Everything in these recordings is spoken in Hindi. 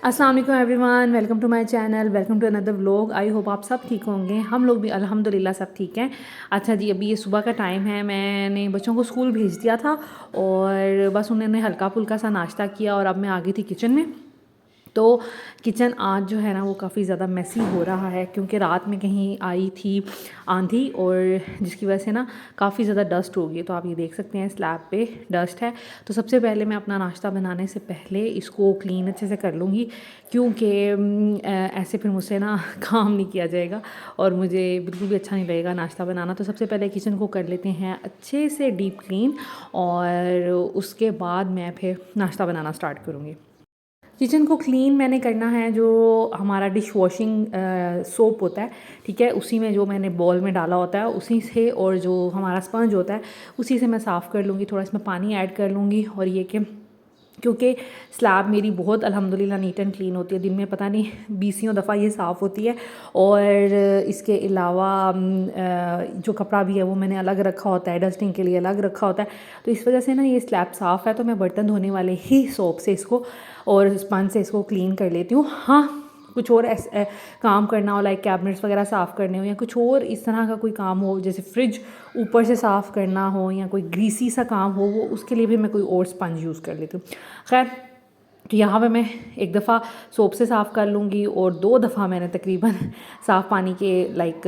अस्सलाम वालेकुम everyone, welcome to my channel, welcome to another vlog. I hope आप सब ठीक होंगे। हम लोग भी अल्हम्दुलिल्लाह सब ठीक हैं। अच्छा जी, अभी ये सुबह का टाइम है, मैंने बच्चों को स्कूल भेज दिया था और बस उन्होंने हल्का फुल्का सा नाश्ता किया और अब मैं आ गई थी किचन में। तो किचन आज जो है ना वो काफ़ी ज़्यादा मेसी हो रहा है क्योंकि रात में कहीं आई थी आंधी और जिसकी वजह से ना काफ़ी ज़्यादा डस्ट हो गई। तो आप ये देख सकते हैं स्लैब पे डस्ट है। तो सबसे पहले मैं अपना नाश्ता बनाने से पहले इसको क्लीन अच्छे से कर लूँगी क्योंकि ऐसे फिर मुझसे ना काम नहीं किया जाएगा और मुझे बिल्कुल भी अच्छा नहीं लगेगा नाश्ता बनाना। तो सबसे पहले किचन को कर लेते हैं अच्छे से डीप क्लीन और उसके बाद मैं फिर नाश्ता बनाना स्टार्ट करूँगी। किचन को क्लीन मैंने करना है, जो हमारा डिश वॉशिंग सोप होता है, ठीक है, उसी में जो मैंने बॉल में डाला होता है उसी से, और जो हमारा स्पंज होता है उसी से मैं साफ़ कर लूँगी। थोड़ा इसमें पानी ऐड कर लूँगी और ये कि क्योंकि स्लैब मेरी बहुत अल्हम्दुलिल्लाह नीट एंड क्लीन होती है, दिन में पता नहीं 20 दफ़ा ये साफ़ होती है। और इसके अलावा जो कपड़ा भी है वो मैंने अलग रखा होता है, डस्टिंग के लिए अलग रखा होता है। तो इस वजह से ना ये स्लैब साफ़ है, तो मैं बर्तन धोने वाले ही सोप से इसको और स्पंज से इसको क्लीन कर लेती हूँ। हाँ, कुछ और काम करना हो, लाइक कैबिनेट्स वगैरह साफ़ करने हो या कुछ और इस तरह का कोई काम हो, जैसे फ्रिज ऊपर से साफ़ करना हो या कोई ग्रीसी सा काम हो, वो उसके लिए भी मैं कोई और स्पंज यूज़ कर लेती हूँ। खैर, तो यहाँ पे मैं एक दफ़ा सोप से साफ़ कर लूँगी और 2 दफ़ा मैंने तकरीबन साफ़ पानी के लाइक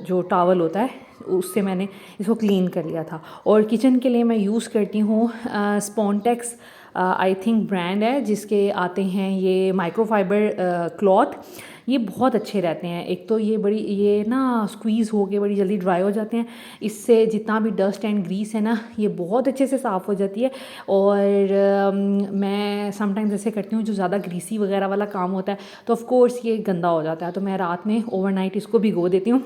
जो टॉवल होता है उससे मैंने इसको क्लीन कर लिया था। और किचन के लिए मैं यूज़ करती हूँ स्पॉन्टेक्स, आई थिंक ब्रांड है, जिसके आते हैं ये माइक्रोफाइबर क्लॉथ। ये बहुत अच्छे रहते हैं। एक तो ये ना स्क्वीज़ हो के बड़ी जल्दी ड्राई हो जाते हैं। इससे जितना भी डस्ट एंड ग्रीस है ना ये बहुत अच्छे से साफ़ हो जाती है। और मैं समटाइम्स ऐसे करती हूँ, जो ज़्यादा ग्रीसी वगैरह वाला काम होता है तो ऑफ़ कोर्स ये गंदा हो जाता है, तो मैं रात में ओवरनाइट इसको भिगो देती हूँ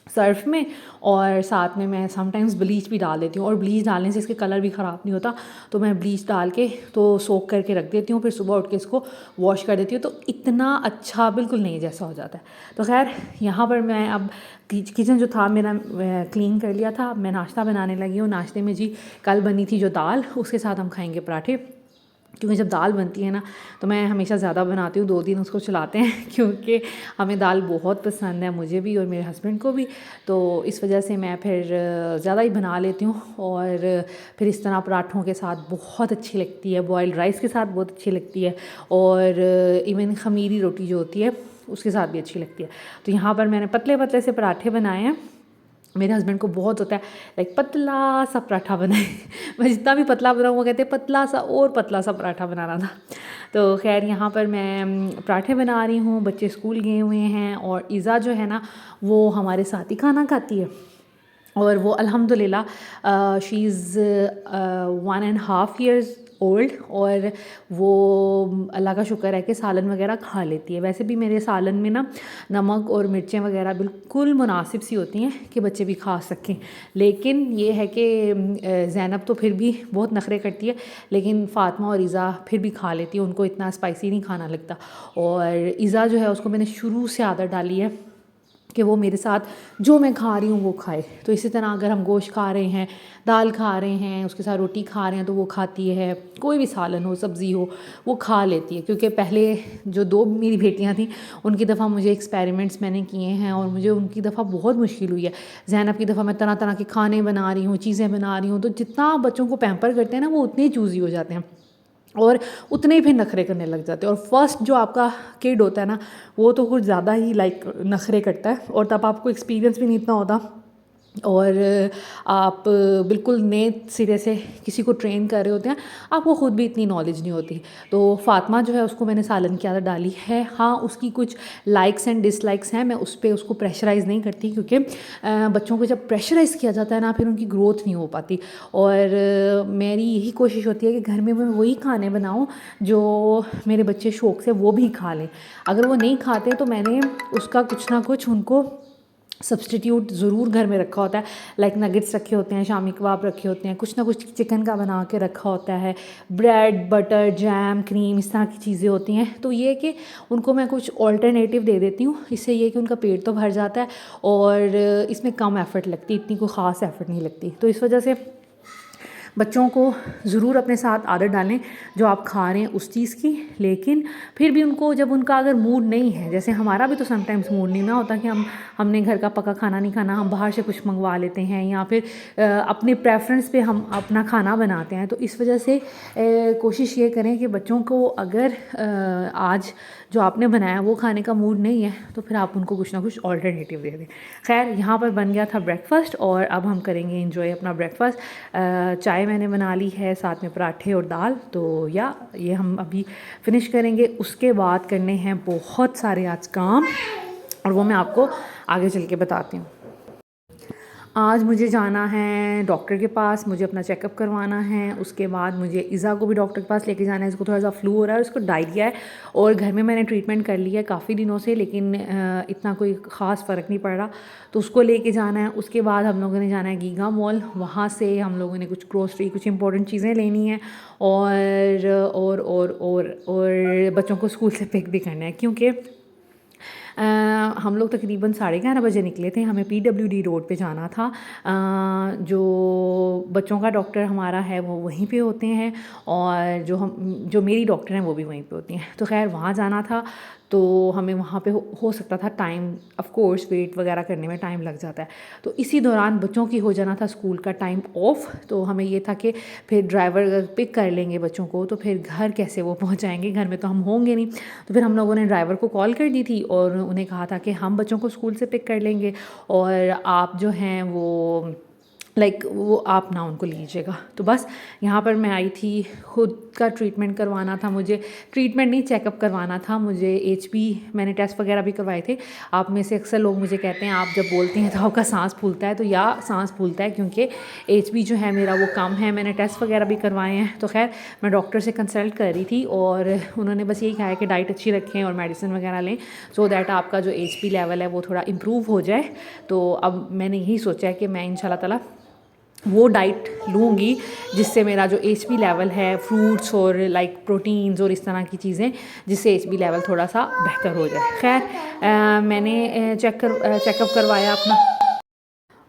सर्फ़ में, और साथ में मैं समटाइम्स ब्लीच भी डाल देती हूँ। और ब्लीच डालने से इसके कलर भी ख़राब नहीं होता, तो मैं ब्लीच डाल के तो सोक करके रख देती हूँ, फिर सुबह उठ के इसको वॉश कर देती हूँ, तो इतना अच्छा बिल्कुल नए जैसा हो जाता है। तो खैर, यहाँ पर मैं अब किचन जो था मेरा क्लीन कर लिया था। मैं नाश्ता बनाने लगी हूँ। नाश्ते में जी कल बनी थी जो दाल, उसके साथ हम खाएँगे पराठे, क्योंकि जब दाल बनती है ना तो मैं हमेशा ज़्यादा बनाती हूँ, 2 दिन उसको चलाते हैं क्योंकि हमें दाल बहुत पसंद है, मुझे भी और मेरे हस्बैंड को भी। तो इस वजह से मैं फिर ज़्यादा ही बना लेती हूँ और फिर इस तरह पराठों के साथ बहुत अच्छी लगती है, बॉयल्ड राइस के साथ बहुत अच्छी लगती है, और इवन खमीरी रोटी जो होती है उसके साथ भी अच्छी लगती है। तो यहाँ पर मैंने पतले पतले से पराठे बनाए हैं। मेरे हस्बैंड को बहुत होता है लाइक पतला सा पराठा बनाए मैं जितना भी पतला बनाऊँ वो कहते हैं पतला सा और पतला सा पराठा बनाना था। तो खैर, यहाँ पर मैं पराठे बना रही हूँ। बच्चे स्कूल गए हुए हैं और इज़ा जो है ना वो हमारे साथ ही खाना खाती है, और वो अल्हम्दुलिल्लाह शी इज़ 1.5 ईयर्स ओल्ड, और वो अल्लाह का शुक्र है कि सालन वगैरह खा लेती है। वैसे भी मेरे सालन में ना नमक और मिर्चें वगैरह बिल्कुल मुनासिब सी होती हैं कि बच्चे भी खा सकें। लेकिन ये है कि ज़ैनब तो फिर भी बहुत नखरे करती है, लेकिन फ़ातिमा और इज़ा फिर भी खा लेती है, उनको इतना स्पाइसी नहीं खाना लगता। और इज़ा जो है उसको मैंने शुरू से आदत डाली है कि वो मेरे साथ जो मैं खा रही हूँ वो खाए। तो इसी तरह अगर हम गोश्त खा रहे हैं, दाल खा रहे हैं, उसके साथ रोटी खा रहे हैं तो वो खाती है, कोई भी सालन हो, सब्ज़ी हो, वो खा लेती है। क्योंकि पहले जो 2 मेरी बेटियाँ थी उनकी दफ़ा मुझे एक्सपेरिमेंट्स मैंने किए हैं और मुझे उनकी दफ़ा बहुत मुश्किल हुई है। ज़ैनब की दफ़ा मैं तरह तरह के खाने बना रही हूँ, चीज़ें बना रही हूँ, तो जितना बच्चों को पैम्पर करते हैं ना वो उतने ही चूज़ी हो जाते हैं और उतने ही फिर नखरे करने लग जाते हैं। और फर्स्ट जो आपका किड होता है ना वो तो कुछ ज़्यादा ही लाइक नखरे करता है, और तब आपको एक्सपीरियंस भी नहीं इतना होता, और आप बिल्कुल नए सिरे से किसी को ट्रेन कर रहे होते हैं, आपको ख़ुद भी इतनी नॉलेज नहीं होती। तो फ़ातिमा जो है उसको मैंने सालन की आदत डाली है। हाँ, उसकी कुछ लाइक्स एंड डिसलाइक्स हैं, मैं उस पर उसको प्रेशराइज़ नहीं करती, क्योंकि बच्चों को जब प्रेशराइज़ किया जाता है ना फिर उनकी ग्रोथ नहीं हो पाती। और मेरी यही कोशिश होती है कि घर में मैं वही खाने बनाऊँ जो मेरे बच्चे शौक़ से वो भी खा लें। अगर वो नहीं खाते तो मैंने उसका कुछ ना कुछ उनको सब्सटीट्यूट ज़रूर घर में रखा होता है, लाइक नगेट्स रखे होते हैं, शामी कबाब रखे होते हैं, कुछ ना कुछ चिकन का बना के रखा होता है, ब्रेड, बटर, जैम, क्रीम, इस तरह की चीज़ें होती हैं। तो ये कि उनको मैं कुछ ऑल्टरनेटिव दे देती हूँ, इससे ये कि उनका पेट तो भर जाता है और इसमें कम एफ़र्ट लगती है, इतनी कोई ख़ास एफ़र्ट नहीं लगती। तो इस वजह से बच्चों को ज़रूर अपने साथ आदत डालें जो आप खा रहे हैं उस चीज़ की, लेकिन फिर भी उनको जब उनका अगर मूड नहीं है, जैसे हमारा भी तो समटाइम्स मूड नहीं ना होता कि हमने घर का पका खाना नहीं खाना, हम बाहर से कुछ मंगवा लेते हैं या फिर अपने प्रेफरेंस पे हम अपना खाना बनाते हैं। तो इस वजह से कोशिश ये करें कि बच्चों को अगर आज जो आपने बनाया वो खाने का मूड नहीं है तो फिर आप उनको कुछ ना कुछ ऑल्टरनेटिव दे दें। खैर, यहाँ पर बन गया था ब्रेकफ़ास्ट और अब हम करेंगे एंजॉय अपना ब्रेकफ़ास्ट। चाय मैंने बना ली है, साथ में पराठे और दाल, तो ये हम अभी फ़िनिश करेंगे। उसके बाद करने हैं बहुत सारे आज काम और वो मैं आपको आगे चल के बताती हूँ। आज मुझे जाना है डॉक्टर के पास, मुझे अपना चेकअप करवाना है। उसके बाद मुझे इज़ा को भी डॉक्टर के पास लेके जाना है। इसको थोड़ा सा फ्लू हो रहा है, उसको डायरिया है और घर में मैंने ट्रीटमेंट कर लिया है काफ़ी दिनों से, लेकिन इतना कोई ख़ास फ़र्क नहीं पड़ रहा, तो उसको लेके जाना है। उसके बाद हम लोगों ने जाना है गीगा मॉल, वहाँ से हम लोगों ने कुछ ग्रोसरी, कुछ इंपॉर्टेंट चीज़ें लेनी है और बच्चों को स्कूल से पिक भी करना है, क्योंकि हम लोग तकरीबन 11:30 बजे निकले थे। हमें PWD रोड पे जाना था। जो बच्चों का डॉक्टर हमारा है वो वहीं पे होते हैं और जो मेरी डॉक्टर हैं वो भी वहीं पे होती हैं। तो खैर वहाँ जाना था, तो हमें वहाँ पे हो सकता था टाइम, ऑफ कोर्स वेट वगैरह करने में टाइम लग जाता है। तो इसी दौरान बच्चों की हो जाना था स्कूल का टाइम ऑफ, तो हमें ये था कि फिर ड्राइवर अगर पिक कर लेंगे बच्चों को तो फिर घर कैसे वो पहुँचाएंगे, घर में तो हम होंगे नहीं। तो फिर हम लोगों ने ड्राइवर को कॉल कर दी थी और उन्हें कहा था कि हम बच्चों को स्कूल से पिक कर लेंगे और आप जो हैं वो वो आप ना उनको लीजिएगा। तो बस यहाँ पर मैं आई थी, खुद का ट्रीटमेंट करवाना था मुझे, ट्रीटमेंट नहीं चेकअप करवाना था मुझे। HP मैंने टेस्ट वगैरह भी करवाए थे। आप में से अक्सर लोग मुझे कहते हैं आप जब बोलते हैं तो आपका सांस फूलता है, तो या सांस फूलता है क्योंकि HP जो है मेरा वो कम है। मैंने टेस्ट वगैरह भी करवाए हैं। तो खैर मैं डॉक्टर से कंसल्ट कर रही थी और उन्होंने बस यही कहा है कि डाइट अच्छी रखें और मेडिसिन वगैरह लें, सो दैट आपका जो HP लेवल है वो थोड़ा इम्प्रूव हो जाए। तो अब मैंने यही सोचा है कि मैं इंशाल्लाह ताला वो डाइट लूँगी जिससे मेरा जो HP लेवल है, फ्रूट्स और प्रोटीन्स और इस तरह की चीज़ें, जिससे HP लेवल थोड़ा सा बेहतर हो जाए। खैर मैंने चेकअप करवाया अपना,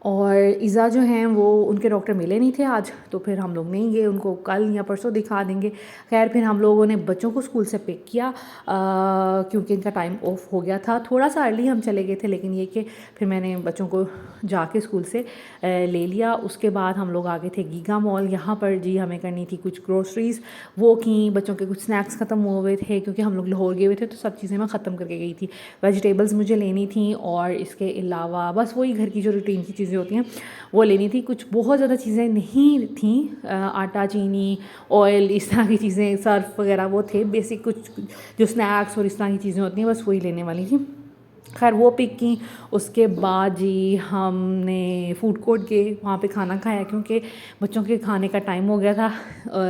और इज़ा जो हैं वो उनके डॉक्टर मिले नहीं थे आज, तो फिर हम लोग नहीं गए, उनको कल या परसों दिखा देंगे। खैर फिर हम लोगों ने बच्चों को स्कूल से पिक किया क्योंकि इनका टाइम ऑफ हो गया था। थोड़ा सा अर्ली हम चले गए थे, लेकिन ये कि फिर मैंने बच्चों को जाके स्कूल से ले लिया। उसके बाद हम लोग आगे थे गीगा मॉल, यहाँ पर जी हमें करनी थी कुछ ग्रोसरीज़, वो की। बच्चों के कुछ स्नैक्स ख़त्म हुए हुए थे क्योंकि हम लोग लाहौर गए हुए थे, तो सब चीज़ें मैं ख़त्म करके गई थी। वेजिटेबल्स मुझे लेनी थी और इसके अलावा बस वही घर की जो रूटीन की चीज़ें होती हैं वो लेनी थी। कुछ बहुत ज़्यादा चीज़ें नहीं थी, आटा, चीनी, ऑयल, इस तरह की चीज़ें, सर्फ वगैरह वो थे बेसिक, कुछ जो स्नैक्स और इस तरह की चीज़ें होती हैं बस वही लेने वाली थी। खैर वो पिक की। उसके बाद जी हमने फूड कोर्ट गए, वहाँ पे खाना खाया क्योंकि बच्चों के खाने का टाइम हो गया था।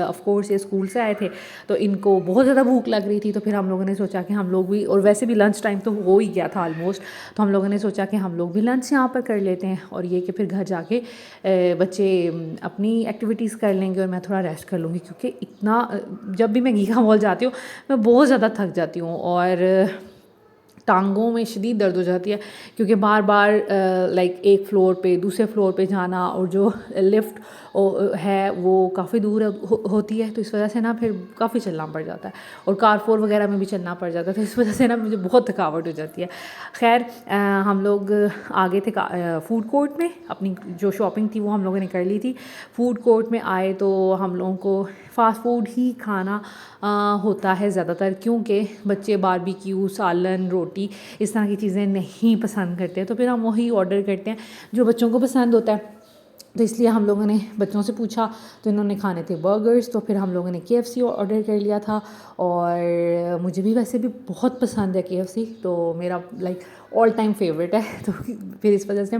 ऑफ कोर्स ये स्कूल से आए थे तो इनको बहुत ज़्यादा भूख लग रही थी, तो फिर हम लोगों ने सोचा कि हम लोग भी, और वैसे भी लंच टाइम तो हो ही गया था ऑलमोस्ट, तो हम लोगों ने सोचा कि हम लोग भी लंच यहाँ पर कर लेते हैं और ये कि फिर घर जाके बच्चे अपनी एक्टिविटीज़ कर लेंगे और मैं थोड़ा रेस्ट कर लूँगी, क्योंकि इतना जब भी मैं गीगा मॉल जाती हूँ मैं बहुत ज़्यादा थक जाती हूँ और टांगों में शदीद दर्द हो जाती है, क्योंकि बार बार एक फ़्लोर पे दूसरे फ़्लोर पे जाना, और जो लिफ्ट है वो काफ़ी दूर होती है, तो इस वजह से ना फिर काफ़ी चलना पड़ जाता है, और कार4 वगैरह में भी चलना पड़ जाता है, तो इस वजह से ना मुझे बहुत थकावट हो जाती है। खैर हम लोग आगे थे फूड कोर्ट में, अपनी जो शॉपिंग थी वो हम लोगों ने कर ली थी। फूड कोर्ट में आए तो हम लोगों को फ़ास्ट फूड ही खाना होता है ज़्यादातर, क्योंकि बच्चे बारबेक्यू, सालन, रोटी इस तरह की चीज़ें नहीं पसंद करते, तो फिर हम वही ऑर्डर करते हैं जो बच्चों को पसंद होता है। तो इसलिए हम लोगों ने बच्चों से पूछा तो इन्होंने खाने थे बर्गर्स, तो फिर हम लोगों ने KFC ऑर्डर कर लिया था, और मुझे भी वैसे भी बहुत पसंद है KFC, तो मेरा ऑल टाइम फेवरेट है, तो फिर इस वजह से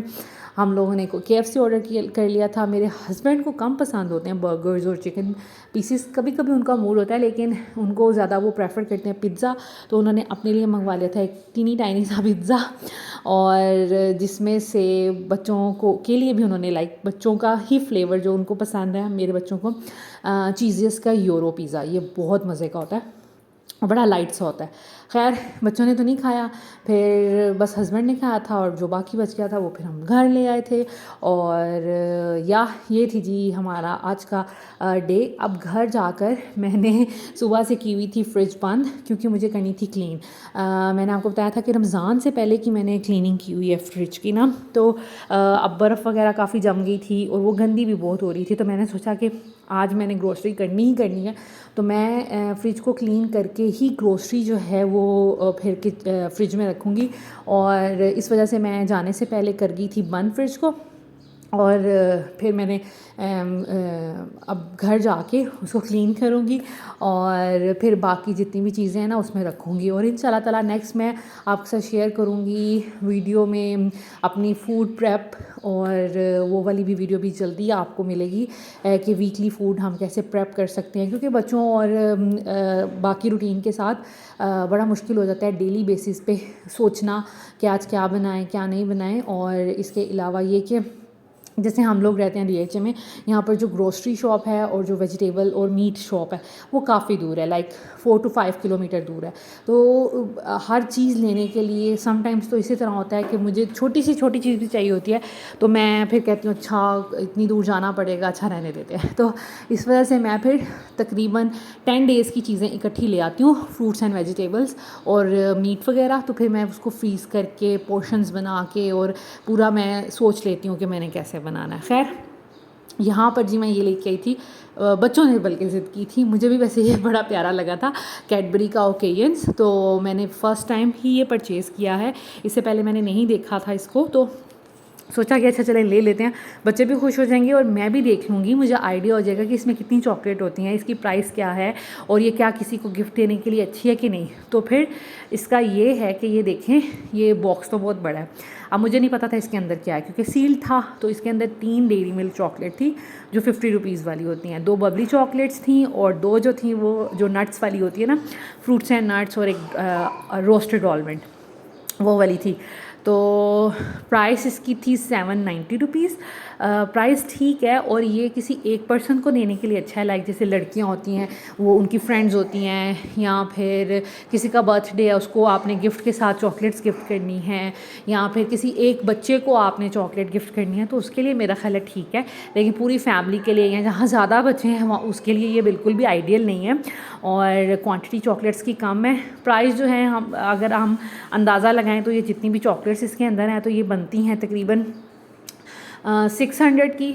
हम लोगों ने KFC ऑर्डर कर लिया था। मेरे हस्बैंड को कम पसंद होते हैं बर्गर्स और चिकन पीसीस, कभी कभी उनका मूड होता है, लेकिन उनको ज़्यादा वो प्रेफर करते हैं पिज़्ज़ा, तो उन्होंने अपने लिए मंगवा लिया था एक टीनी टाइनी सा पिज़्ज़ा, और जिसमें से बच्चों को के लिए भी उन्होंने बच्चों का ही फ्लेवर जो उनको पसंद है, मेरे बच्चों को चीज़ेस का यूरो पिज़्ज़ा, ये बहुत मज़े का होता है। और बड़ा लाइट सा होता है। खैर बच्चों ने तो नहीं खाया, फिर बस हस्बैंड ने खाया था और जो बाकी बच गया था वो फिर हम घर ले आए थे। और ये थी जी हमारा आज का डे। अब घर जाकर मैंने सुबह से की हुई थी फ्रिज बंद, क्योंकि मुझे करनी थी क्लीन। मैंने आपको बताया था कि रमज़ान से पहले की मैंने क्लीनिंग की हुई है फ्रिज की ना, तो अब बर्फ़ वगैरह काफ़ी जम गई थी और वो गंदी भी बहुत हो रही थी। तो मैंने सोचा कि आज मैंने ग्रोसरी करनी ही करनी है, तो मैं फ्रिज को क्लीन करके ही ग्रोसरी जो है वो फिर फ्रिज में रखूँगी। और इस वजह से मैं जाने से पहले कर गई थी बंद फ्रिज को। और फिर मैंने अब घर जाके उसको क्लीन करूँगी और फिर बाकी जितनी भी चीज़ें हैं ना उसमें रखूँगी। और इंशाल्लाह ताला नेक्स्ट मैं आपके साथ शेयर करूँगी वीडियो में अपनी फूड प्रेप, और वो वाली भी वीडियो भी जल्दी आपको मिलेगी कि वीकली फ़ूड हम कैसे प्रेप कर सकते हैं, क्योंकि बच्चों और बाकी रूटीन के साथ बड़ा मुश्किल हो जाता है डेली बेसिस पे सोचना कि आज क्या बनाएं क्या नहीं बनाएं। और इसके अलावा ये कि जैसे हम लोग रहते हैं डीएचए में, यहाँ पर जो ग्रोसरी शॉप है और जो वेजिटेबल और मीट शॉप है वो काफ़ी दूर है, लाइक 4 to 5 किलोमीटर दूर है। तो हर चीज़ लेने के लिए समटाइम्स तो इसी तरह होता है कि मुझे छोटी चीज़ भी चाहिए होती है, तो मैं फिर कहती हूँ अच्छा इतनी दूर जाना पड़ेगा, अच्छा रहने देते हैं। तो इस वजह से मैं फिर तकरीबन 10 डेज़ की चीज़ें इकट्ठी ले आती हूँ, फ्रूट्स एंड वेजिटेबल्स और मीट वगैरह। तो फिर मैं उसको फ्रीज़ करके पोर्शंस बना के और पूरा मैं सोच लेती हूँ कि मैंने कैसे बनाना है। खैर यहाँ पर जी मैं ये लेके आई थी, बच्चों ने बल्कि ज़िद की थी, मुझे भी वैसे ये बड़ा प्यारा लगा था, कैडबरी का ओकेजन्स। तो मैंने फ़र्स्ट टाइम ही ये परचेज़ किया है, इससे पहले मैंने नहीं देखा था इसको, तो सोचा कि अच्छा चलें ले लेते हैं, बच्चे भी खुश हो जाएंगे और मैं भी देख लूँगी, मुझे आइडिया हो जाएगा कि इसमें कितनी चॉकलेट होती हैं, इसकी प्राइस क्या है और ये क्या किसी को गिफ्ट देने के लिए अच्छी है कि नहीं। तो फिर इसका ये है कि ये देखें, ये बॉक्स तो बहुत बड़ा है। अब मुझे नहीं पता था इसके अंदर क्या है, क्योंकि सील था। तो इसके अंदर 3 डेयरी मिल्क चॉकलेट थी जो 50 रुपीज़ वाली होती हैं, 2 बबली चॉकलेट्स थी और 2 जो थी वो जो नट्स वाली होती है ना, फ्रूट्स एंड नट्स, और एक रोस्टेड आलमंड, वो वाली थी। तो प्राइस इसकी थी 790 रुपीज़। प्राइस ठीक है, और ये किसी एक पर्सन को देने के लिए अच्छा है, लाइक जैसे लड़कियां होती हैं वो उनकी फ्रेंड्स होती हैं, या फिर किसी का बर्थडे है उसको आपने गिफ्ट के साथ चॉकलेट्स गिफ्ट करनी है, या फिर किसी एक बच्चे को आपने चॉकलेट गिफ्ट करनी है, तो उसके लिए मेरा ख्याल है ठीक है। लेकिन पूरी फैमिली के लिए या जहाँ ज़्यादा बच्चे हैं वहाँ उसके लिए ये बिल्कुल भी आइडियल नहीं है। और क्वांटिटी चॉकलेट्स की कम है। प्राइस जो है हम अगर हम अंदाज़ा लगाएं तो ये जितनी भी चॉकलेट्स इसके अंदर हैं तो ये बनती हैं तकरीबन 600 की,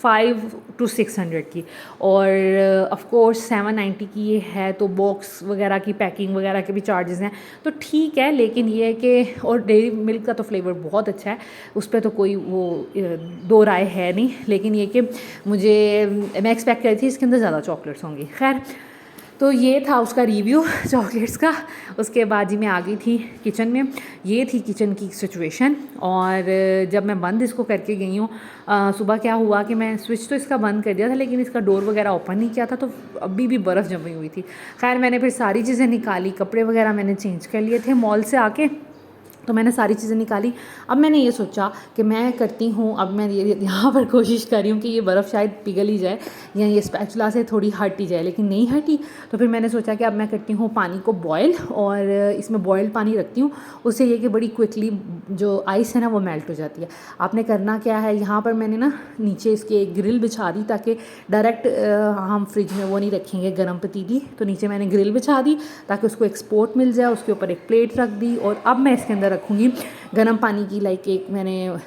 5 to 600 की। और ऑफ कोर्स 790 की ये है, तो बॉक्स वगैरह की पैकिंग वगैरह के भी चार्जेस हैं, तो ठीक है। लेकिन ये है कि और डेयरी मिल्क का तो फ्लेवर बहुत अच्छा है, उस पर तो कोई वो दो राय है नहीं। लेकिन ये कि मैं एक्सपेक्ट कर रही थी इसके अंदर ज़्यादा चॉकलेट्स होंगी। खैर तो ये था उसका रिव्यू चॉकलेट्स का। उसके बाद जी मैं आ गई थी किचन में। ये थी किचन की सिचुएशन। और जब मैं बंद इसको करके गई हूँ, सुबह क्या हुआ कि मैं स्विच तो इसका बंद कर दिया था, लेकिन इसका डोर वगैरह ओपन नहीं किया था, तो अभी भी बर्फ़ जमी हुई थी। खैर मैंने फिर सारी चीज़ें निकाली, कपड़े वगैरह मैंने चेंज कर लिए थे मॉल से आके, तो मैंने सारी चीज़ें निकाली। अब मैंने ये सोचा कि मैं करती हूँ, अब मैं यहाँ पर कोशिश कर रही हूँ कि ये बर्फ़ शायद पिघल ही जाए या ये स्पैचुला से थोड़ी हट ही जाए, लेकिन नहीं हटी। तो फिर मैंने सोचा कि अब मैं करती हूँ पानी को बॉयल, और इसमें बॉयल्ड पानी रखती हूँ, उससे ये कि बड़ी क्विकली जो आइस है ना वो मेल्ट हो जाती है। आपने करना क्या है, यहाँ पर मैंने ना नीचे इसके एक ग्रिल बिछा दी, ताकि डायरेक्ट हम फ्रिज में वो नहीं रखेंगे गर्म पतीली, तो नीचे मैंने ग्रिल बिछा दी ताकि उसको एक्सपोर्ट मिल जाए। उसके ऊपर एक प्लेट रख दी, और अब मैं इसके अंदर रखूँगी गर्म पानी की, लाइक एक मैंने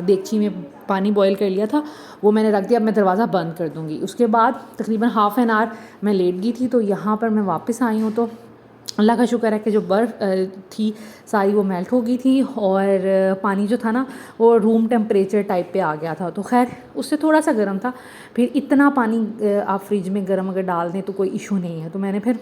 देगची में पानी बॉईल कर लिया था, वो मैंने रख दिया। अब मैं दरवाज़ा बंद कर दूँगी। उसके बाद तकरीबन हाफ़ एन आवर मैं लेट गई थी, तो यहाँ पर मैं वापस आई हूँ, तो अल्लाह का शुक्र है कि जो बर्फ़ थी सारी वो मेल्ट हो गई थी, और पानी जो था ना वो रूम टेम्परेचर टाइप पे आ गया था। तो खैर उससे थोड़ा सा गर्म था। फिर इतना पानी आप फ्रिज में गर्म अगर डाल दें तो कोई इशू नहीं है। तो मैंने फिर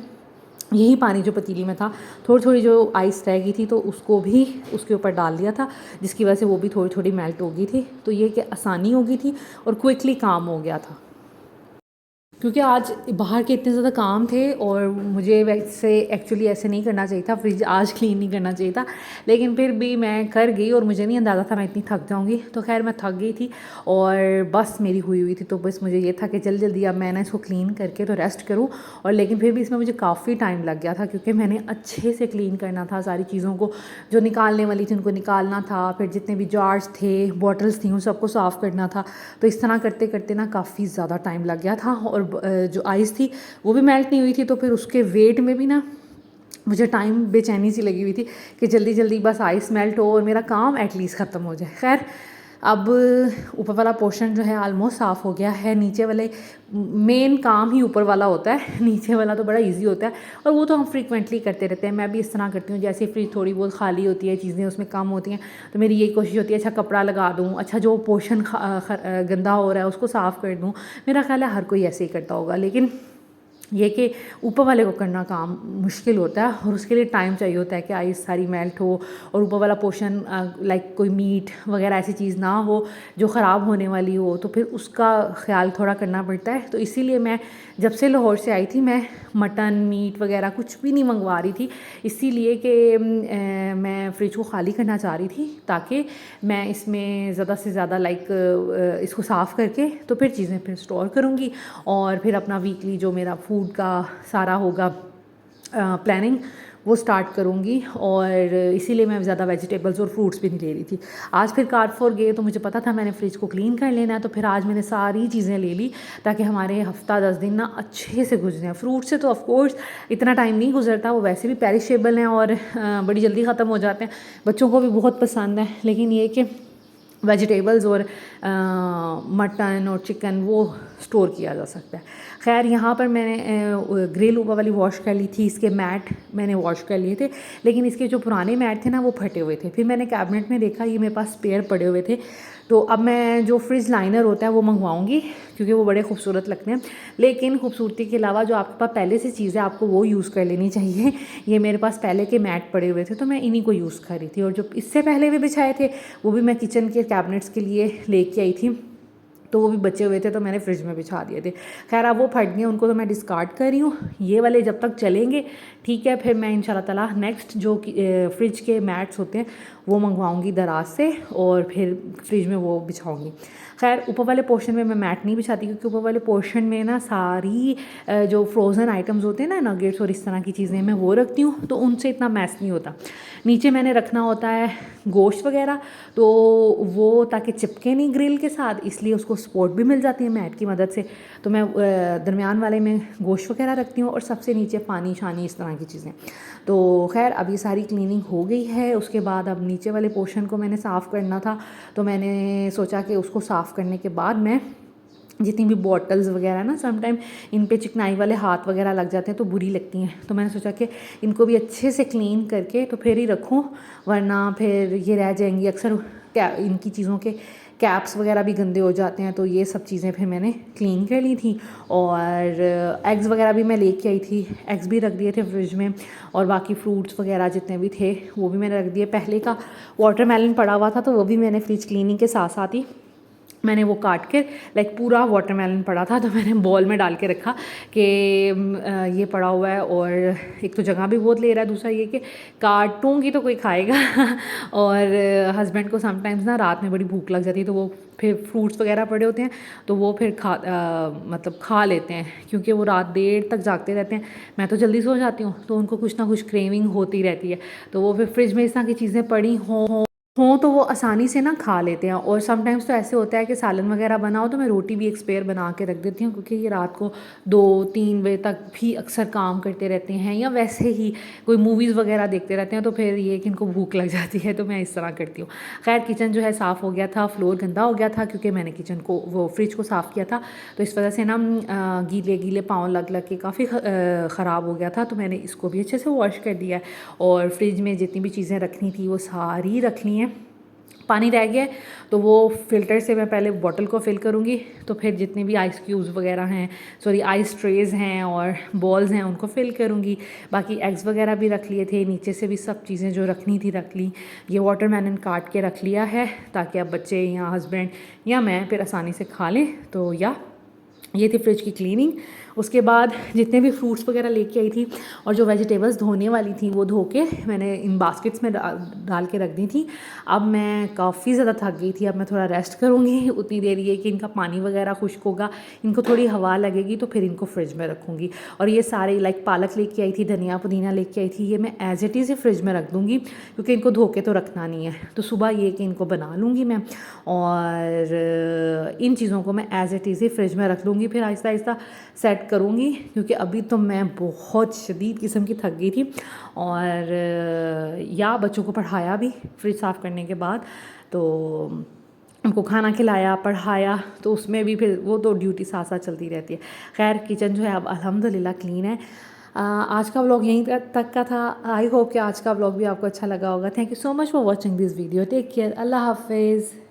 यही पानी जो पतीली में था, थोड़ी थोड़ी जो आइस रह गई थी, तो उसको भी उसके ऊपर डाल दिया था, जिसकी वजह से वो भी थोड़ी थोड़ी मेल्ट हो गई थी। तो ये कि आसानी हो गई थी और क्विकली काम हो गया था। क्योंकि आज बाहर के इतने ज़्यादा काम थे और मुझे वैसे एक्चुअली ऐसे नहीं करना चाहिए था, फ्रिज आज क्लीन नहीं करना चाहिए था, लेकिन फिर भी मैं कर गई और मुझे नहीं अंदाज़ा था मैं इतनी थक जाऊंगी। तो खैर मैं थक गई थी और बस मेरी हुई थी, तो बस मुझे ये था कि जल्दी जल्दी अब मैं ना इसको क्लीन करके तो रेस्ट करूँ। और लेकिन फिर भी इसमें मुझे काफ़ी टाइम लग गया था, क्योंकि मैंने अच्छे से क्लीन करना था सारी चीज़ों को, जो निकालने वाली थी उनको निकालना था, फिर जितने भी जार्स थे, बॉटल्स थी, उन सबको साफ़ करना था। तो इस तरह करते करते ना काफ़ी ज़्यादा टाइम लग गया था। और जो आइस थी वो भी मेल्ट नहीं हुई थी, तो फिर उसके वेट में भी ना मुझे टाइम बेचैनी सी लगी हुई थी कि जल्दी जल्दी बस आइस मेल्ट हो और मेरा काम एटलीस्ट ख़त्म हो जाए। खैर अब ऊपर वाला पोर्शन जो है ऑलमोस्ट साफ़ हो गया है। नीचे वाले मेन काम ही ऊपर वाला होता है, नीचे वाला तो बड़ा इजी होता है और वो तो हम फ्रीक्वेंटली करते रहते हैं। मैं भी इस तरह करती हूँ, जैसे फ्रिज थोड़ी बहुत खाली होती है, चीज़ें उसमें कम होती हैं, तो मेरी यही कोशिश होती है अच्छा कपड़ा लगा दूँ, अच्छा जो पोर्शन गंदा हो रहा है उसको साफ़ कर दूँ। मेरा ख्याल है हर कोई ऐसे ही करता होगा, लेकिन ये कि ऊपर वाले को करना काम मुश्किल होता है और उसके लिए टाइम चाहिए होता है कि आइस सारी मेल्ट हो और ऊपर वाला पोर्शन लाइक कोई मीट वगैरह ऐसी चीज़ ना हो जो ख़राब होने वाली हो, तो फिर उसका ख्याल थोड़ा करना पड़ता है। तो इसीलिए मैं जब से लाहौर से आई थी मैं मटन मीट वगैरह कुछ भी नहीं मंगवा रही थी, इसीलिए कि मैं फ्रिज को खाली करना चाह रही थी ताकि मैं इसमें ज़्यादा से ज़्यादा इसको साफ़ करके तो फिर चीज़ें फिर स्टोर करूँगी और फिर अपना वीकली जो मेरा फूड का सारा होगा प्लानिंग वो स्टार्ट करूँगी। और इसीलिए मैं ज़्यादा वेजिटेबल्स और फ्रूट्स भी नहीं ले रही थी। आज फिर कारफोर गए तो मुझे पता था मैंने फ्रिज को क्लीन कर लेना है, तो फिर आज मैंने सारी चीज़ें ले ली ताकि हमारे हफ्ता 10 दिन ना अच्छे से गुजरें। फ्रूट से तो ऑफ कोर्स इतना टाइम नहीं गुजरता, वो वैसे भी पेरिशेबल हैं और बड़ी जल्दी ख़त्म हो जाते हैं, बच्चों को भी बहुत पसंद है। लेकिन ये कि वेजिटेबल्स और मटन और चिकन वो स्टोर किया जा सकता है। खैर यहाँ पर मैंने ग्रिल ऊपर वाली वॉश कर ली थी, इसके मैट मैंने वॉश कर लिए थे, लेकिन इसके जो पुराने मैट थे ना वो फटे हुए थे। फिर मैंने कैबिनेट में देखा ये मेरे पास स्पेयर पड़े हुए थे, तो अब मैं जो फ्रिज लाइनर होता है वो मंगवाऊंगी क्योंकि वो बड़े खूबसूरत लगते हैं। लेकिन खूबसूरती के अलावा जो आपके पास पहले से चीज़ है आपको वो यूज़ कर लेनी चाहिए। ये मेरे पास पहले के मैट पड़े हुए थे तो मैं इन्हीं को यूज़ कर रही थी, और जो इससे पहले भी बिछाए थे वो भी मैं किचन के कैबिनेट्स के लिए लेके आई थी, तो वो भी बचे हुए थे तो मैंने फ्रिज में बिछा दिए थे। खैर अब वो फट गए, उनको तो मैं डिस्कार्ड कर रही हूँ। ये वाले जब तक चलेंगे ठीक है, फिर मैं इंशाल्लाह ताला नेक्स्ट जो फ्रिज के मैट्स होते हैं वो मंगवाऊंगी दराज से और फिर फ्रिज में वो बिछाऊंगी। खैर ऊपर वाले पोर्शन में मैं मैट नहीं बिछाती क्योंकि ऊपर वाले पोर्शन में ना सारी जो फ्रोज़न आइटम्स होते हैं ना, नगेट्स और इस तरह की चीज़ें मैं वो रखती हूँ, तो उनसे इतना मैस नहीं होता। नीचे मैंने रखना होता है गोश्त वगैरह, तो वो ताकि चिपके नहीं ग्रिल के साथ, इसलिए उसको सपोर्ट भी मिल जाती है मैट की मदद से। तो मैं दरमियान वाले में गोश्त वगैरह रखती हूँ और सबसे नीचे पानी शानी इस तरह की चीज़ें। तो खैर अब ये सारी क्लीनिंग हो गई है। उसके बाद अब नीचे वाले पोर्शन को मैंने साफ़ करना था, तो मैंने सोचा कि उसको साफ़ करने के बाद मैं जितनी भी बॉटल्स वगैरह ना समटाइम इन पे चिकनाई वाले हाथ वगैरह लग जाते हैं तो बुरी लगती हैं, तो मैंने सोचा कि इनको भी अच्छे से क्लीन करके तो फिर ही रखूँ, वरना फिर ये रह जाएंगी। अक्सर इनकी चीज़ों के कैप्स वगैरह भी गंदे हो जाते हैं, तो ये सब चीज़ें फिर मैंने क्लीन कर ली थी। और एग्स वगैरह भी मैं लेके आई थी, एग्स भी रख दिए थे फ्रिज में, और बाकी फ्रूट्स वगैरह जितने भी थे वो भी मैंने रख दिए। पहले का वाटरमेलन पड़ा हुआ था तो वो भी मैंने फ्रिज क्लीनिंग के साथ साथ ही मैंने वो काट के पूरा वाटरमेलन पड़ा था तो मैंने बॉल में डाल के रखा कि ये पड़ा हुआ है, और एक तो जगह भी बहुत ले रहा है, दूसरा ये कि काटूंगी तो कोई खाएगा और हस्बैंड को समटाइम्स ना रात में बड़ी भूख लग जाती है, तो वो फिर फ्रूट्स वगैरह पड़े होते हैं तो वो फिर खा लेते हैं, क्योंकि वो रात देर तक जागते रहते हैं। मैं तो जल्दी सो जाती हूँ तो उनको कुछ ना कुछ क्रेविंग होती रहती है, तो वो फिर फ्रिज में इस तरह की चीज़ें पड़ी हों तो वो आसानी से ना खा लेते हैं। और समटाइम्स तो ऐसे होता है कि सालन वगैरह बनाओ तो मैं रोटी भी एक स्पेयर बना के रख देती हूँ, क्योंकि ये रात को 2-3 बजे तक भी अक्सर काम करते रहते हैं या वैसे ही कोई मूवीज़ वगैरह देखते रहते हैं, तो फिर ये कि इनको भूख लग जाती है, तो मैं इस तरह करती हूँ। खैर किचन जो है साफ़ हो गया था, फ्लोर गंदा हो गया था क्योंकि मैंने किचन को वो फ्रिज को साफ़ किया था, तो इस वजह से ना गीले गीले पाँव लग लग के काफ़ी ख़राब हो गया था, तो मैंने इसको भी अच्छे से वॉश कर दिया है। और फ्रिज में जितनी भी चीज़ें रखनी थी वो सारी रख ली हैं। पानी रह गया तो वो फ़िल्टर से मैं पहले बॉटल को फिल करूँगी, तो फिर जितने भी आइस क्यूब्स वगैरह हैं, सॉरी आइस ट्रेज़ हैं और बॉल्स हैं उनको फिल करूँगी। बाकी एग्स वगैरह भी रख लिए थे, नीचे से भी सब चीज़ें जो रखनी थी रख ली। ये वाटरमेलन काट के रख लिया है ताकि अब बच्चे या हस्बैंड या मैं फिर आसानी से खा लें, तो या ये थी फ्रिज की क्लीनिंग। उसके बाद जितने भी फ्रूट्स वगैरह लेके आई थी और जो वेजिटेबल्स धोने वाली थी वो धो के मैंने इन बास्केट्स में डाल के रख दी थी। अब मैं काफ़ी ज़्यादा थक गई थी, अब मैं थोड़ा रेस्ट करूँगी उतनी देर ये कि इनका पानी वगैरह खुश्क होगा, इनको थोड़ी हवा लगेगी तो फिर इनको फ्रिज में रखूँगी। और ये सारे लाइक पालक लेके आई थी, धनिया पुदीना लेके आई थी, ये मैं एज इट इज़ फ्रिज में रख दूँगी क्योंकि इनको धो के तो रखना नहीं है। तो सुबह ये कि इनको बना लूँगी मैं और इन चीज़ों को मैं एज इट इज़ फ्रिज में रख लूँगी, फिर आहिस्ता आहिस्ता सेट करूँगी क्योंकि अभी तो मैं बहुत शदीद किस्म की थक गई थी। और या बच्चों को पढ़ाया भी फ्रिज साफ़ करने के बाद, तो उनको खाना खिलाया, पढ़ाया, तो उसमें भी फिर वो तो ड्यूटी साथ साथ चलती रहती है। खैर किचन जो है अब अल्हम्दुलिल्लाह क्लीन है। आज का व्लॉग यहीं तक का था। आई होप कि आज का व्लॉग भी आपको अच्छा लगा होगा। Thank you so much for watching this video. Take care. अल्लाह हाफिज़।